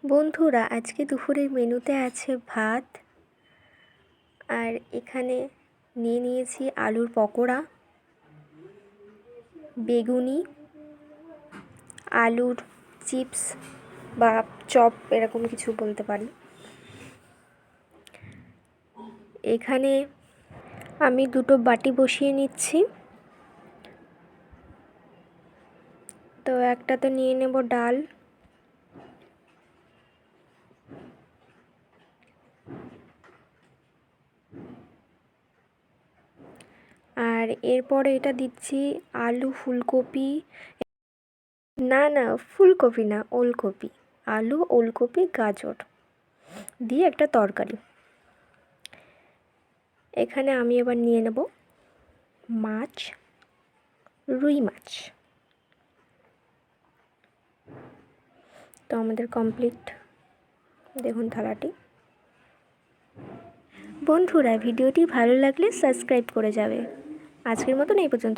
বন্ধুরা, আজকে দুপুরের মেনুতে আছে ভাত, আর এখানে নিয়ে নিয়েছি আলুর পকোড়া, বেগুনি, আলুর চিপস বা চপ এরকম কিছু বলতে পারি। এখানে আমি দুটো বাটি বসিয়ে নিচ্ছি। তো একটাতে নিয়ে নেব ডাল, আর এরপরে এটা দিচ্ছি আলু, ফুলকপি, না ফুলকপি না, ওলকপি, আলু, ওলকপি, গাজর দিয়ে একটা তরকারি। এখানে আমি এবার নিয়ে নেব মাছ, রুই মাছ। তো আমাদের কমপ্লিট, দেখুন থালাটি। বন্ধুরা, ভিডিওটি ভালো লাগলে সাবস্ক্রাইব করে যাবে। আজকের মতন এই পর্যন্ত।